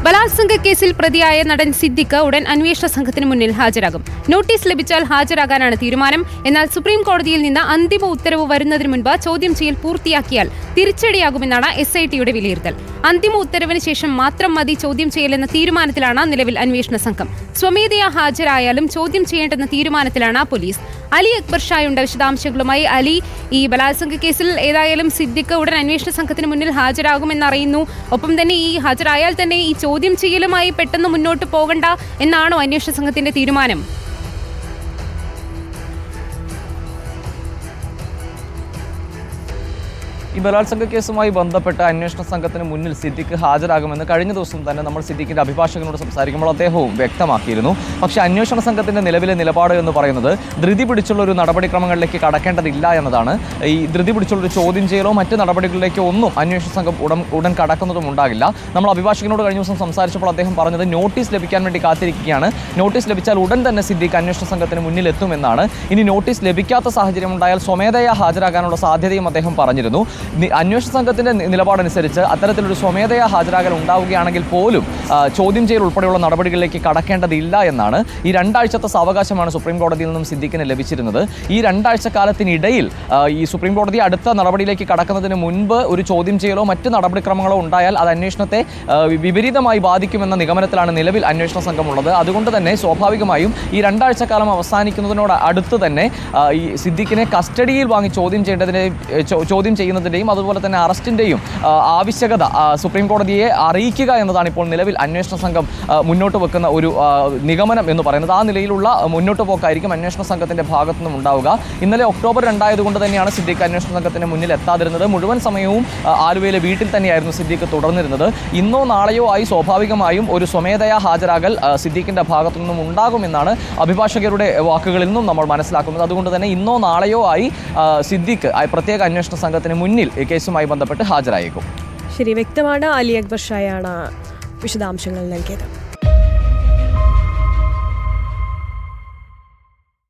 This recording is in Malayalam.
ബലാത്സംഗ കേസിൽ പ്രതിയായ നടൻ സിദ്ദിഖ് ഉടൻ അന്വേഷണ സംഘത്തിന് മുന്നിൽ ഹാജരാകും. നോട്ടീസ് ലഭിച്ചാൽ ഹാജരാകാനാണ് തീരുമാനം. എന്നാൽ സുപ്രീം കോടതിയിൽ നിന്ന് അന്തിമ ഉത്തരവ് വരുന്നതിന് മുൻപ് ചോദ്യം ചെയ്യൽ പൂർത്തിയാക്കിയാൽ തിരിച്ചടിയാകുമെന്നാണ് SITയുടെ വിലയിരുത്തൽ. അന്തിമ ഉത്തരവിന് ശേഷം മാത്രം മതി ചോദ്യം ചെയ്യലെന്ന തീരുമാനത്തിലാണ് നിലവിൽ അന്വേഷണ സംഘം. സ്വമേധയാ ഹാജരായാലും ചോദ്യം ചെയ്യേണ്ടെന്ന തീരുമാനത്തിലാണ് പോലീസ്. അലി അക്ബർ ഷായുണ്ട് വിശദാംശങ്ങളുമായി. അലി, ഈ ബലാത്സംഗ കേസിൽ ഏതായാലും സിദ്ദിഖ് ഉടൻ അന്വേഷണ സംഘത്തിന് മുന്നിൽ ഹാജരാകുമെന്നറിയുന്നു. ഒപ്പം തന്നെ ഈ ഹാജരായാൽ തന്നെ ഈ ചോദ്യം ചെയ്യലുമായി പെട്ടെന്ന് മുന്നോട്ട് പോകണ്ട എന്നാണോ അന്വേഷണ സംഘത്തിന്റെ തീരുമാനം? ഈ ബലാത്സംഗ കേസുമായി ബന്ധപ്പെട്ട് അന്വേഷണ സംഘത്തിന് മുന്നിൽ സിദ്ദിഖ് ഹാജരാകുമെന്ന് കഴിഞ്ഞ ദിവസം തന്നെ നമ്മൾ സിദ്ദിഖിന്റെ അഭിഭാഷകനോട് സംസാരിക്കുമ്പോൾ അദ്ദേഹവും വ്യക്തമാക്കിയിരുന്നു. പക്ഷേ അന്വേഷണ സംഘത്തിന്റെ നിലവിലെ നിലപാട് എന്ന് പറയുന്നത് ധൃതി പിടിച്ചുള്ള ഒരു നടപടിക്രമങ്ങളിലേക്ക് കടക്കേണ്ടതില്ല എന്നതാണ്. ഈ ധൃതി പിടിച്ചുള്ള ഒരു ചോദ്യം ചെയ്യലോ മറ്റ് നടപടികളിലേക്കോ ഒന്നും അന്വേഷണ സംഘം ഉടൻ കടക്കുന്നതും ഉണ്ടാകില്ല. നമ്മൾ അഭിഭാഷകനോട് കഴിഞ്ഞ ദിവസം സംസാരിച്ചപ്പോൾ അദ്ദേഹം പറഞ്ഞത് നോട്ടീസ് ലഭിക്കാൻ വേണ്ടി കാത്തിരിക്കുകയാണ്. നോട്ടീസ് ലഭിച്ചാൽ ഉടൻ തന്നെ സിദ്ദിഖ് അന്വേഷണ സംഘത്തിന് മുന്നിൽ എത്തുമെന്നാണ്. ഇനി നോട്ടീസ് ലഭിക്കാത്ത സാഹചര്യം ഉണ്ടായാൽ സ്വമേധയാ ഹാജരാകാനുള്ള സാധ്യതയും അദ്ദേഹം പറഞ്ഞിരുന്നു. അന്വേഷണ സംഘത്തിന്റെ നിലപാടനുസരിച്ച് അത്തരത്തിലൊരു സ്വമേധയാ ഹാജരാകൽ ഉണ്ടാവുകയാണെങ്കിൽ പോലും ചോദ്യം ചെയ്യൽ ഉൾപ്പെടെയുള്ള നടപടികളിലേക്ക് കടക്കേണ്ടതില്ല എന്നാണ്. ഈ 2 ആഴ്ചത്തെ സാവകാശമാണ് സുപ്രീം കോടതിയിൽ നിന്നും സിദ്ദിഖിന് ലഭിച്ചിരുന്നത്. ഈ 2 ആഴ്ച കാലത്തിനിടയിൽ ഈ സുപ്രീം കോടതി അടുത്ത നടപടിയിലേക്ക് കടക്കുന്നതിന് മുൻപ് ഒരു ചോദ്യം ചെയ്യലോ മറ്റ് നടപടിക്രമങ്ങളോ ഉണ്ടായാൽ അത് അന്വേഷണത്തെ വിപരീതമായി ബാധിക്കുമെന്ന നിഗമനത്തിലാണ് നിലവിൽ അന്വേഷണ സംഘമുള്ളത്. അതുകൊണ്ട് തന്നെ സ്വാഭാവികമായും ഈ 2 ആഴ്ച കാലം അവസാനിക്കുന്നതിനോട് അടുത്ത് തന്നെ ഈ സിദ്ദിഖിനെ കസ്റ്റഡിയിൽ വാങ്ങി ചോദ്യം ചെയ്യുന്നതിൻ്റെയും അതുപോലെ തന്നെ അറസ്റ്റിൻ്റെയും ആവശ്യകത സുപ്രീം കോടതിയെ അറിയിക്കുക എന്നതാണ് ഇപ്പോൾ നിലവിൽ അന്വേഷണ സംഘം മുന്നോട്ട് വെക്കുന്ന ഒരു നിഗമനം എന്ന് പറയുന്നത്. ആ നിലയിലുള്ള മുന്നോട്ട് പോക്കായിരിക്കും അന്വേഷണ സംഘത്തിൻ്റെ ഭാഗത്തുനിന്നും ഉണ്ടാവുക. ഇന്നലെ ഒക്ടോബർ 2 ആയതുകൊണ്ട് തന്നെയാണ് സിദ്ദിഖ് അന്വേഷണ സംഘത്തിന് മുന്നിൽ എത്താതിരുന്നത്. മുഴുവൻ സമയവും ആലുവയിലെ വീട്ടിൽ തന്നെയായിരുന്നു സിദ്ദിഖ് തുടർന്നിരുന്നത്. ഇന്നോ നാളെയോ ആയി സ്വാഭാവികമായും ഒരു സ്വമേധയാ ഹാജരാകൽ സിദ്ദിഖിൻ്റെ ഭാഗത്തുനിന്നും ഉണ്ടാകുമെന്നാണ് അഭിഭാഷകരുടെ വാക്കുകളിൽ നിന്നും നമ്മൾ മനസ്സിലാക്കുന്നത്. അതുകൊണ്ട് തന്നെ ഇന്നോ നാളെയോ ആയി സിദ്ദിഖ് പ്രത്യേക അന്വേഷണ സംഘത്തിന് മുന്നിൽ കേസുമായി ബന്ധപ്പെട്ട് ഹാജരായേക്കും. ശരി, വ്യക്തമാണ്. അലി അക്ബർ ഷായാണ് വിശദാംശങ്ങൾ നൽകിയത്.